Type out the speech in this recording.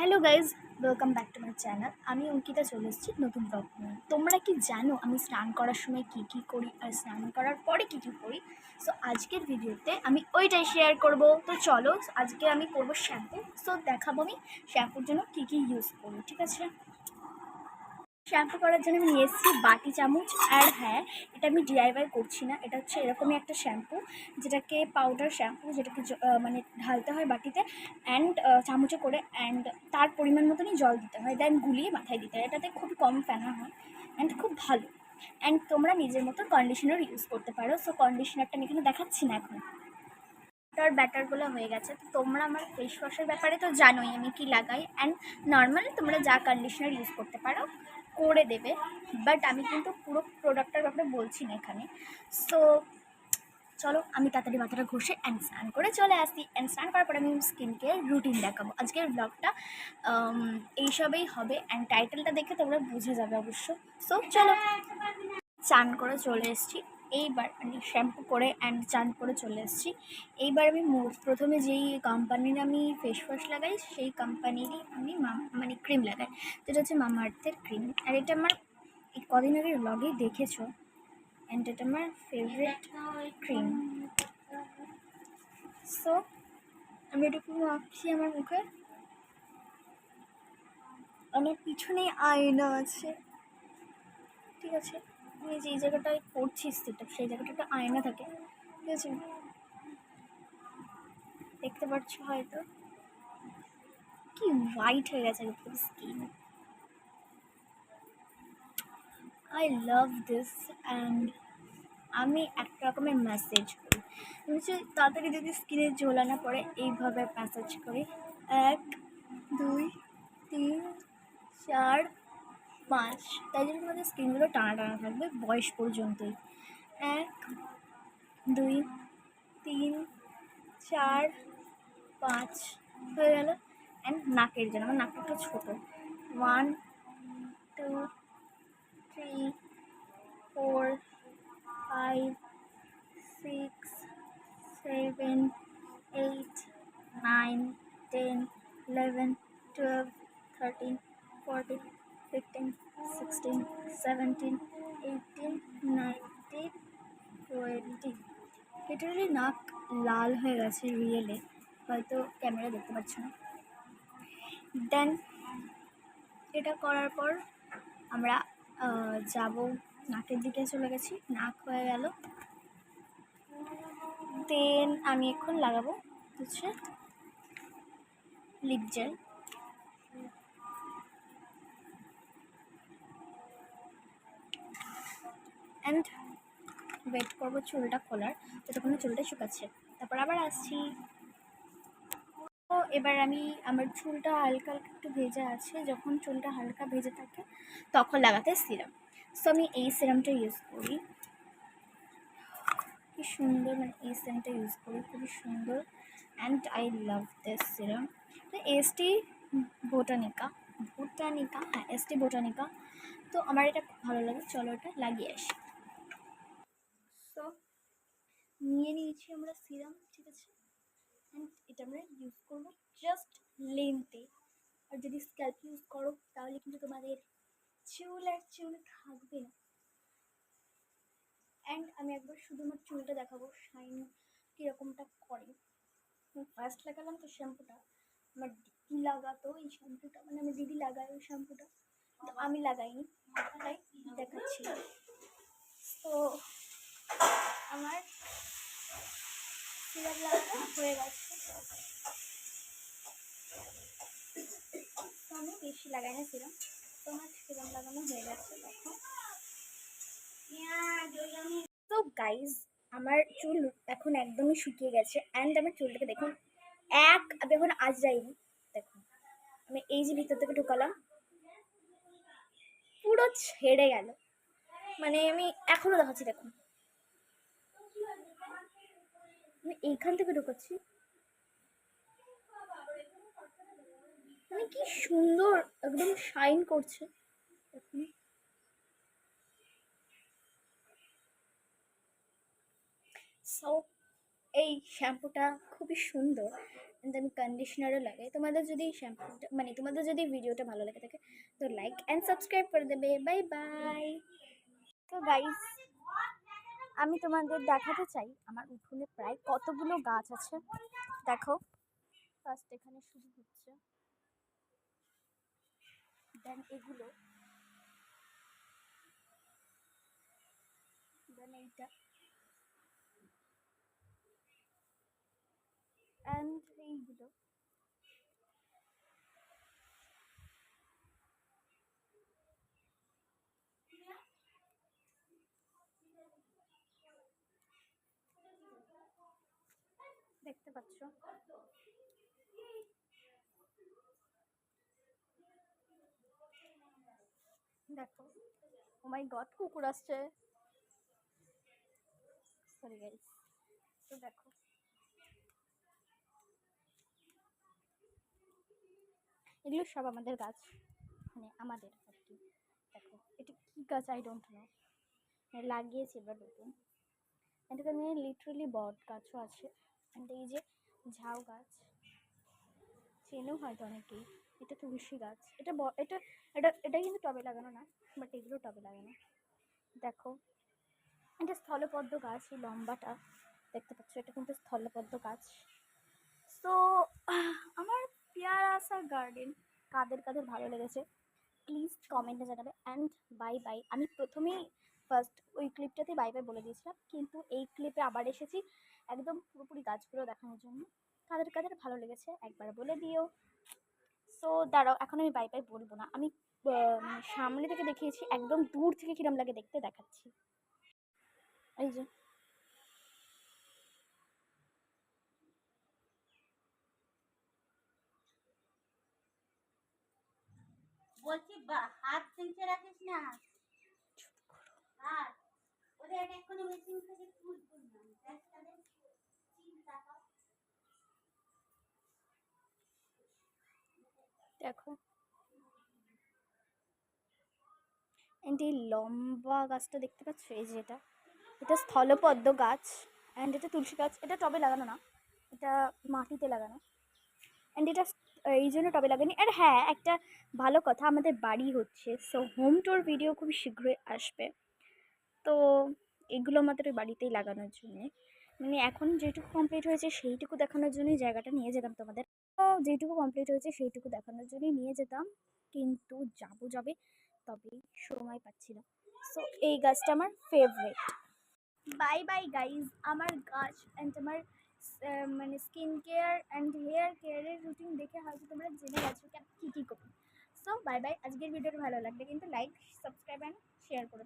Hello guys, welcome back to my channel. আমি অঙ্কিতা চলে এসেছি নতুন ব্লগ নিয়ে। তোমরা কি জানো আমি স্নান করার সময় কী কী করি আর স্নান করার পরে কী কী করি? সো আজকের ভিডিওতে আমি ওইটাই শেয়ার করব। তো চলো, আজকে আমি করবো শ্যাম্পু। সো দেখাবো আমি শ্যাম্পুর জন্য কী কী ইউজ করি, ঠিক আছে? শ্যাম্পু করার জন্য আমি নিয়ে এসেছি বাটি চামচ। আর হ্যাঁ, এটা আমি ডিআইওয়াই করছি না, এটা হচ্ছে এরকমই একটা শ্যাম্পু, যেটাকে পাউডার শ্যাম্পু, যেটাকে মানে ঢালতে হয় বাটিতে অ্যান্ড চামচে করে, অ্যান্ড তার পরিমাণ মতনই জল দিতে হয়, দেন গুলিয়ে মাথায় দিতে হয়। এটাতে খুব কম ফেনা হয় অ্যান্ড খুব ভালো। অ্যান্ড তোমরা নিজের মতো কন্ডিশনার ইউজ করতে পারো। সো কন্ডিশনারটা আমি এখানে দেখাচ্ছি না এখন। তার ব্যাটারগুলো হয়ে গেছে। তো তোমরা আমার ফেস ওয়াশের ব্যাপারে তো জানোই আমি কি লাগাই, অ্যান্ড নর্মালি তোমরা যা কন্ডিশনার ইউজ করতে পারো করে দেবে, বাট আমি কিন্তু পুরো প্রোডাক্টটার ব্যাপারে বলছি না এখানে। সো চলো আমি তাড়াতাড়ি মাথাটা ঘষে অ্যান্ড স্নান করে চলে আসি। অ্যান্ড স্নান করার পরে আমি স্কিন কেয়ার রুটিন দেখাবো। আজকের ব্লগটা এইসবেই হবে, অ্যান্ড টাইটেলটা দেখে তোমরা বুঝে যাবে অবশ্য। সো চলো, চান করে চলে এসেছি এইবার, মানে শ্যাম্পু করে অ্যান্ড চান করে চলে এসেছি। এইবার আমি প্রথমে যেই কোম্পানির আমি ফেস ওয়াশ লাগাই সেই কোম্পানিরই আমি মানে ক্রিম লাগাই, যেটা হচ্ছে মামা আর্থের ক্রিম। আর এটা আমার এই কদিন আগের ব্লগেই দেখেছো, অ্যান্ড এটা আমার ফেভারিট ক্রিম। সো আমি এটুকু মাখছি আমার মুখে। আমার পিছনেই আয়না আছে, ঠিক আছে? আমি যেই জায়গাটায় করছি সেটা, সেই জায়গাটা একটা আয়না থাকে, ঠিক আছে? দেখতে পাচ্ছ হয়তো কি হোয়াইট হয়ে গেছে একদম skin. I love this. And আমি একটা রকমের ম্যাসেজ করি, হচ্ছে তাড়াতাড়ি যদি স্কিনে ঝোলা না পড়ে এইভাবে ম্যাসেজ করি। 1 2 3 4 5, তাই জন্য তোমাদের স্কিনগুলো টানা টানা থাকবে বয়স পর্যন্তই। 1 2 3 4 5 হয়ে গেল। অ্যান্ড নাকের জন্য আমার নাকটা একটু ছোটো। 1 2 3 4 5 6 7 8 9 10 11 12 13 14 15 16 17 18 19 20। লিটারালি নাক লাল হয়ে গেছে রিয়েলে, হয়তো ক্যামেরা দেখতে পাচ্ছ না। দেন এটা করার পর আমরা যাব নাকের দিকে, চলে গেছি, নাক হয়ে গেল। দেন আমি এখন লাগাবো হচ্ছে লিপ জেল। অ্যান্ড ওয়েট করবো চুলটা খোলার, যতক্ষণ চুলটা শুকাচ্ছে, তারপর আবার আসছি। তো এবার আমি আমার চুলটা হালকা হালকা একটু ভেজে আছে, যখন চুলটা হালকা ভেজে থাকে তখন লাগাতে সিরাম। সো আমি এই সিরামটা ইউজ করি, কি সুন্দর, মানে এই সিরামটা ইউজ করি খুবই সুন্দর। And I love this serum. ST Botanica, হ্যাঁ এসটি বোটানিকা। তো আমার এটা খুব ভালো লাগে, চলো এটা লাগিয়ে আসি। সো নিয়ে নিয়েছি আমরা সিরাম, ঠিক আছে? অ্যান্ড এটা আমরা ইউজ করবো জাস্ট লেন্থে। আর যদি স্ক্যাল্প ইউজ করো তাহলে কিন্তু তোমাদের চুল আর চুল থাকবে না। অ্যান্ড আমি একবার শুধু আমার চুলটা দেখাবো শাইন কীরকমটা করে। ফার্স্ট লাগালাম তো শ্যাম্পুটা, আমার দিদি লাগাতো এই শ্যাম্পুটা, মানে আমার দিদি লাগায় ওই শ্যাম্পুটা, তো আমি লাগাইনি, তাই দেখাচ্ছি। তো আমার সিরাম লাগানো হয়ে গেছে, তো আমি বেশি লাগাই না সিরাম। তো আমার সিরাম লাগানো হয়ে গেছে তখন। তো গাইজ আমার চুল এখন একদমই শুকিয়ে গেছে, অ্যান্ড আমার চুলটাকে দেখুন, আমি এখন আজ যাইনি, দেখুন আমি এই যে ভিতর থেকে ঢুকালাম পুরো ছেড়ে গেল, মানে আমি এখনো দেখাচ্ছি দেখুন, আমি এইখান থেকে ঢুকাচ্ছি, মানে কি সুন্দর একদম শাইন করছে দেখুন। সো এই শ্যাম্পুটা খুবই সুন্দর, অ্যান্ড আমি কন্ডিশনারও লাগাই। তোমাদের যদি শ্যাম্পুটা মানে তোমাদের যদি ভিডিওটা ভালো লেগে থাকে তো লাইক অ্যান্ড সাবস্ক্রাইব করে দেবে। Bye bye. তো গাইস, আমি তোমাদের দেখাতে চাই আমার উঠোনে প্রায় কতগুলো গাছ আছে। দেখো, ফার্স্ট এখানে শুরু হচ্ছে, দেন এগুলো, দেন এইটা, অ্যান্ড এইগুলো। দেখতে পাচ্ছ? দেখো, ও মাই গড, কুকুর আসছে। Sorry guys. তো দেখো, এগুলো সব আমাদের গাছ, মানে আমাদের আর কি। দেখো, এটা কি গাছ আই ডোন্ট নো, লাগিয়েছি এবার নতুন। এটাতে নিয়ে লিটারালি বট গাছও আছে। অ্যান্ড এই যে ঝাউ গাছ, চেনেও হয়তো অনেকেই। এটা তুলসী গাছ। এটা এটা এটা এটা কিন্তু টবে লাগানো না, বাট এগুলো টবে লাগানো। দেখো, এটা স্থলপদ্ম গাছ, এই লম্বাটা দেখতে পাচ্ছ, এটা কিন্তু স্থলপদ্ম গাছ। সো আমার পেয়ারা আসার গার্ডেন কাদের কাদের ভালো লেগেছে প্লিজ কমেন্টে জানাবে। And bye bye. আমি প্রথমেই ফার্স্ট ওই ক্লিপটাতে বাই বাই বলে দিয়েছিলাম, কিন্তু এই ক্লিপে আবার এসেছি একদম পুরোপুরি গাছগুলো দেখানোর জন্য। কাদের কাদের ভালো লেগেছে একবার বলে দিও। সো দাঁড়াও, এখন আমি বাই বাই বলবো না, আমি মানে সামনে থেকে দেখিয়েছি, একদম দূর থেকে কিরম লাগে দেখতে দেখাচ্ছি। এই যে বলছি হাত চিনতে রাখিস না। আর ওদের এক্ষুনি মেশিন থেকে তুলবো না। দেখো, অ্যান্ড এই লম্বা গাছটা দেখতে পাচ্ছ, এই যে এটা, এটা স্থলপদ্ম গাছ। অ্যান্ড এটা তুলসী গাছ। এটা টবে লাগানো না, এটা মাটিতে লাগানো। অ্যান্ড এটা এই জন্য টবে লাগানি। আর হ্যাঁ, একটা ভালো কথা, আমাদের বাড়ি হচ্ছে, সো হোম ট্যুর ভিডিও খুব শীঘ্রই আসবে। তো এগুলো আমাদের ওই বাড়িতেই লাগানোর জন্যে, মানে এখন যেটুকু কমপ্লিট হয়েছে সেইটুকু দেখানোর জন্যই জায়গাটা নিয়ে যেতাম তোমাদের। তো যেটুকু কমপ্লিট হয়েছে সেইটুকু দেখানোর জন্যই নিয়ে যেতাম, কিন্তু যাবে তবে সময় পাচ্ছি না। সো এই গাছটা আমার ফেভারিট। Bye bye guys. আমার গাছ অ্যান্ড আমার মানে স্কিন কেয়ার অ্যান্ড হেয়ার কেয়ারের রুটিন দেখে হয়তো তোমরা জেনে গেছো কী কী করি। So bye bye. আজকের ভিডিওটা ভালো লাগলে কিন্তু লাইক, সাবস্ক্রাইব অ্যান্ড শেয়ার করো।